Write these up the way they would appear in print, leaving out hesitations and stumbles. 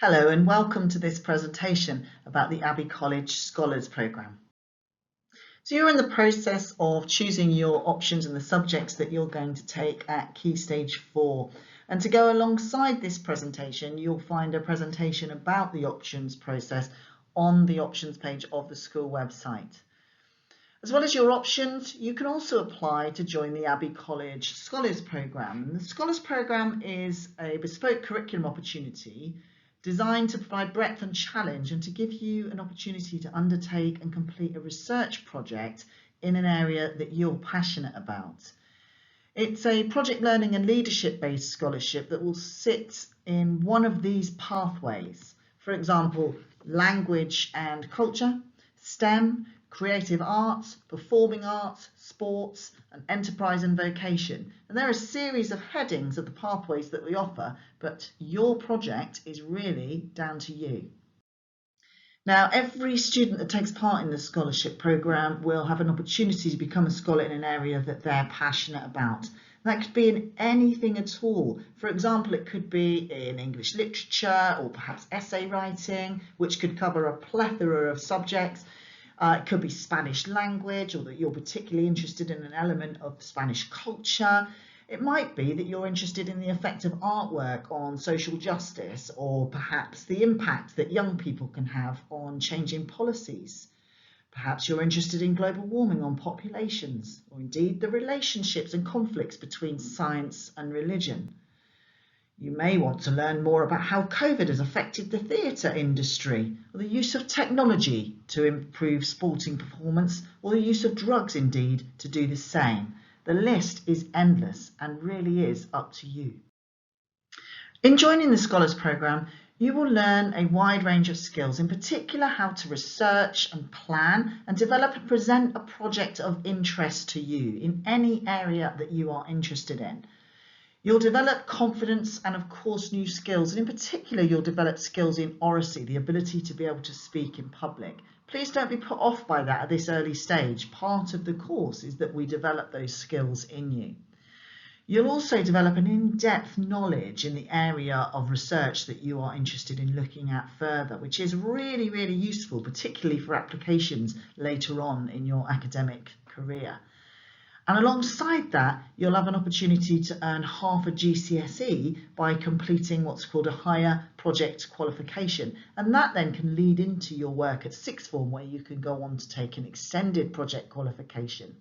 Hello and welcome to this presentation about the Abbey College Scholars Programme. So you're in the process of choosing your options and the subjects that you're going to take at Key Stage 4. And to go alongside this presentation, you'll find a presentation about the options process on the options page of the school website. As well as your options, you can also apply to join the Abbey College Scholars Programme. The Scholars Programme is a bespoke curriculum opportunity designed to provide breadth and challenge and to give you an opportunity to undertake and complete a research project in an area that you're passionate about. It's a project learning and leadership based scholarship that will sit in one of these pathways. For example, language and culture, STEM, creative arts, performing arts, sports, and enterprise and vocation. And there are a series of headings of the pathways that we offer, but your project is really down to you. Now, every student that takes part in the scholarship programme will have an opportunity to become a scholar in an area that they're passionate about. That could be in anything at all. For example, it could be in English literature or perhaps essay writing, which could cover a plethora of subjects. It could be Spanish language, or that you're particularly interested in an element of Spanish culture. It might be that you're interested in the effect of artwork on social justice, or perhaps the impact that young people can have on changing policies. Perhaps you're interested in global warming on populations, or indeed the relationships and conflicts between science and religion. You may want to learn more about how COVID has affected the theatre industry, or the use of technology to improve sporting performance, or the use of drugs indeed to do the same. The list is endless and really is up to you. In joining the Scholars Programme, you will learn a wide range of skills, in particular how to research and plan and develop and present a project of interest to you in any area that you are interested in. You'll develop confidence and, of course, new skills. And in particular, you'll develop skills in oracy, the ability to be able to speak in public. Please don't be put off by that at this early stage. Part of the course is that we develop those skills in you. You'll also develop an in-depth knowledge in the area of research that you are interested in looking at further, which is really, really useful, particularly for applications later on in your academic career. And alongside that, you'll have an opportunity to earn half a GCSE by completing what's called a higher project qualification. And that then can lead into your work at sixth form, where you can go on to take an extended project qualification.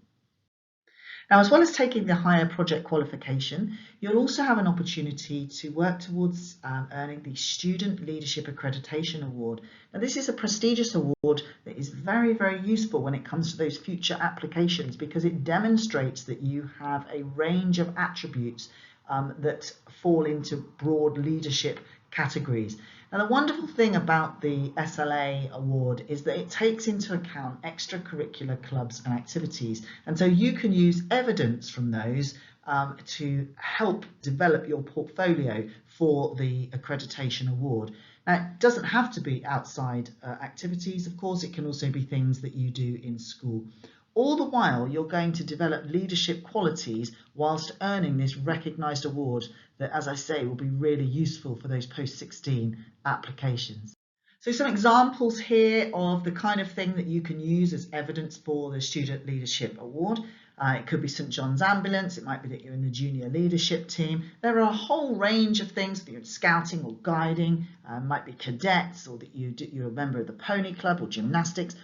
Now, as well as taking the higher project qualification, you'll also have an opportunity to work towards earning the Student Leadership Accreditation Award. Now, this is a prestigious award that is very, very useful when it comes to those future applications, because it demonstrates that you have a range of attributes that fall into broad leadership categories. Now, the wonderful thing about the SLA Award is that it takes into account extracurricular clubs and activities, and so you can use evidence from those to help develop your portfolio for the Accreditation Award. Now, it doesn't have to be outside activities, of course. It can also be things that you do in school. All the while, you're going to develop leadership qualities whilst earning this recognised award that, as I say, will be really useful for those post-16 applications. So some examples here of the kind of thing that you can use as evidence for the Student Leadership Award. It could be St John's Ambulance, it might be that you're in the junior leadership team. There are a whole range of things, that you're in scouting or guiding, might be cadets, or that you're a member of the pony club or gymnastics.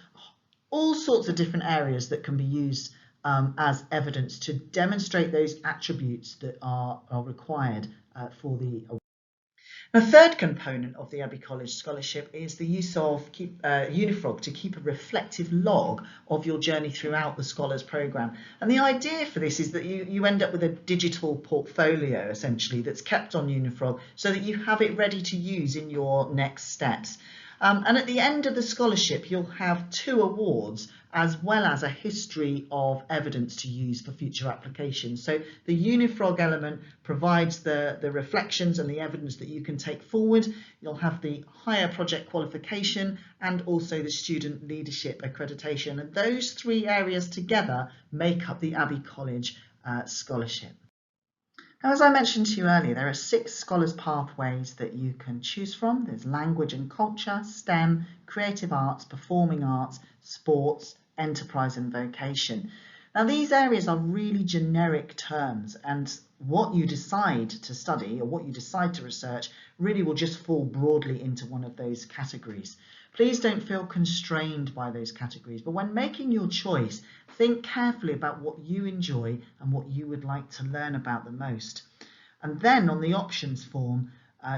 All sorts of different areas that can be used as evidence to demonstrate those attributes that are required for the award. The third component of the Abbey College Scholarship is the use of Unifrog to keep a reflective log of your journey throughout the Scholars Programme. And the idea for this is that you end up with a digital portfolio, essentially, that's kept on Unifrog so that you have it ready to use in your next steps. And at the end of the scholarship, you'll have 2 awards, as well as a history of evidence to use for future applications. So the Unifrog element provides the reflections and the evidence that you can take forward. You'll have the higher project qualification and also the student leadership accreditation. And those 3 areas together make up the Abbey College Scholarship. Now, as I mentioned to you earlier, there are 6 scholars pathways that you can choose from. There's language and culture, STEM, creative arts, performing arts, sports, enterprise and vocation. Now, these areas are really generic terms, and what you decide to study or what you decide to research really will just fall broadly into one of those categories. Please don't feel constrained by those categories, but when making your choice, think carefully about what you enjoy and what you would like to learn about the most. And then on the options form,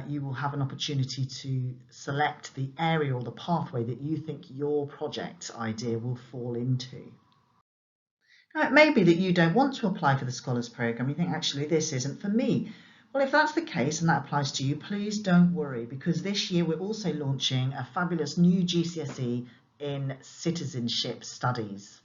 you will have an opportunity to select the area or the pathway that you think your project idea will fall into. Now, it may be that you don't want to apply for the Scholars Programme. You think, actually, this isn't for me. Well, if that's the case and that applies to you, please don't worry, because this year we're also launching a fabulous new GCSE in citizenship studies.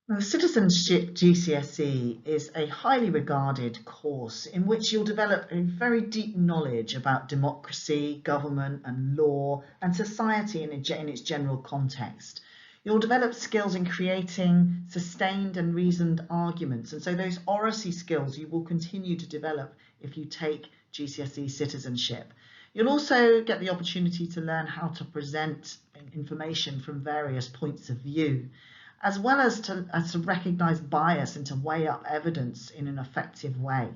Now, the Citizenship GCSE is a highly regarded course in which you'll develop a very deep knowledge about democracy, government and law and society in its general context. You'll develop skills in creating sustained and reasoned arguments, and so those oracy skills you will continue to develop if you take GCSE citizenship. You'll also get the opportunity to learn how to present information from various points of view, as well as to recognise bias and to weigh up evidence in an effective way.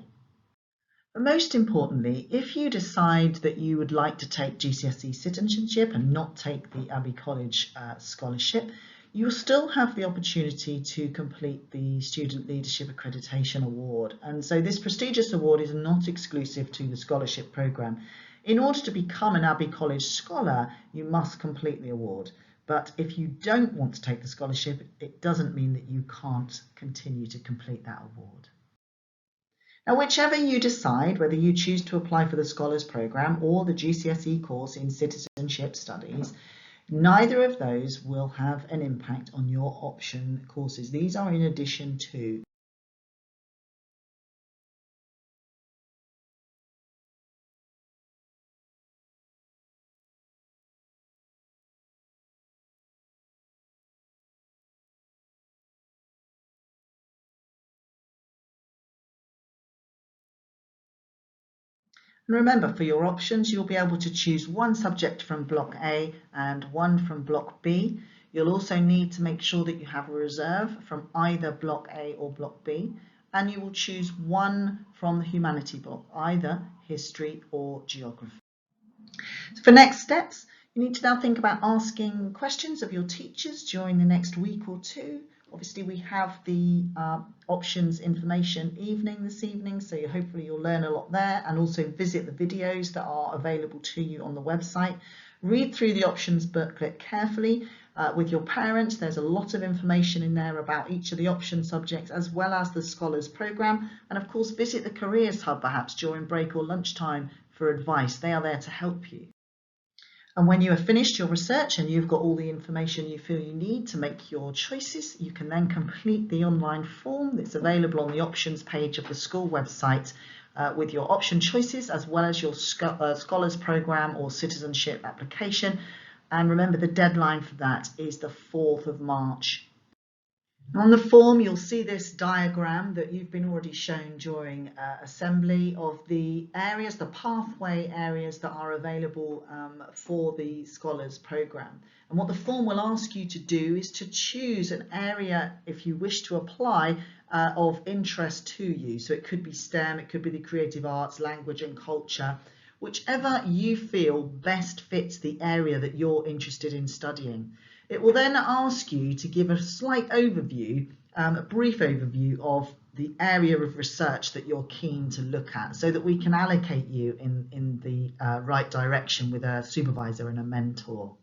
But most importantly, if you decide that you would like to take GCSE citizenship and not take the Abbey College scholarship, you will still have the opportunity to complete the Student Leadership Accreditation Award. And so this prestigious award is not exclusive to the scholarship programme. In order to become an Abbey College scholar, you must complete the award. But if you don't want to take the scholarship, it doesn't mean that you can't continue to complete that award. Now, whichever you decide, whether you choose to apply for the Scholars Programme or the GCSE course in Citizenship Studies, neither of those will have an impact on your option courses. These are in addition to. And remember, for your options, you'll be able to choose one subject from Block A and one from Block B. You'll also need to make sure that you have a reserve from either Block A or Block B, and you will choose one from the Humanity block, either History or Geography. So for next steps, you need to now think about asking questions of your teachers during the next week or two. Obviously, we have the options information evening this evening, so hopefully you'll learn a lot there, and also visit the videos that are available to you on the website. Read through the options booklet carefully with your parents. There's a lot of information in there about each of the option subjects as well as the Scholars Programme, and of course visit the Careers Hub perhaps during break or lunchtime for advice. They are there to help you. And when you have finished your research and you've got all the information you feel you need to make your choices, you can then complete the online form that's available on the options page of the school website with your option choices as well as your Scholars Programme or citizenship application. And remember, the deadline for that is the 4th of March. On the form, you'll see this diagram that you've been already shown during assembly of the areas, the pathway areas that are available for the Scholars Programme. And what the form will ask you to do is to choose an area, if you wish to apply, of interest to you. So it could be STEM, it could be the creative arts, language and culture, whichever you feel best fits the area that you're interested in studying. It will then ask you to give a slight overview, a brief overview of the area of research that you're keen to look at so that we can allocate you in the right direction with a supervisor and a mentor.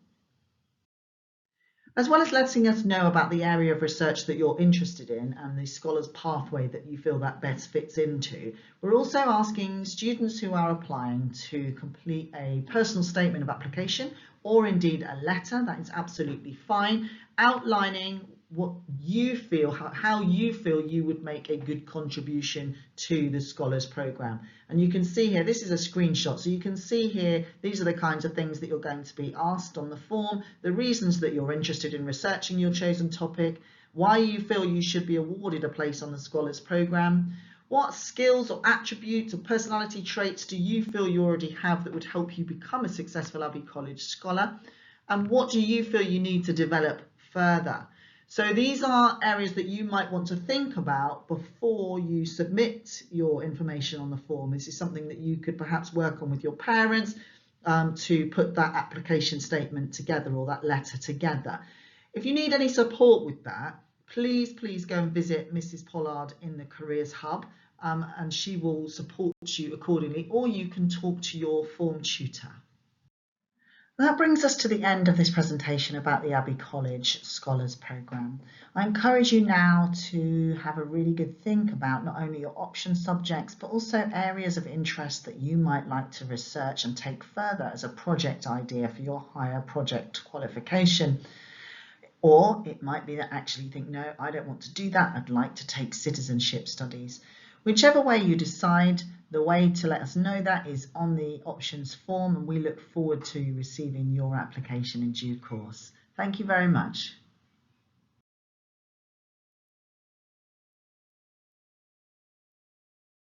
As well as letting us know about the area of research that you're interested in and the scholars pathway that you feel that best fits into, we're also asking students who are applying to complete a personal statement of application or indeed a letter, that is absolutely fine, outlining what you feel, how you feel you would make a good contribution to the Scholars Programme. And you can see here, this is a screenshot, so you can see here, these are the kinds of things that you're going to be asked on the form, the reasons that you're interested in researching your chosen topic, why you feel you should be awarded a place on the Scholars Programme, What skills or attributes or personality traits do you feel you already have that would help you become a successful Abbey College scholar? And what do you feel you need to develop further? So these are areas that you might want to think about before you submit your information on the form. This is something that you could perhaps work on with your parents to put that application statement together or that letter together. If you need any support with that, please go and visit Mrs. Pollard in the Careers Hub and she will support you accordingly, or you can talk to your form tutor. That brings us to the end of this presentation about the Abbey College Scholars Programme. I encourage you now to have a really good think about not only your option subjects, but also areas of interest that you might like to research and take further as a project idea for your higher project qualification. Or it might be that actually you think, no, I don't want to do that. I'd like to take citizenship studies. Whichever way you decide, the way to let us know that is on the options form, and we look forward to receiving your application in due course. Thank you very much.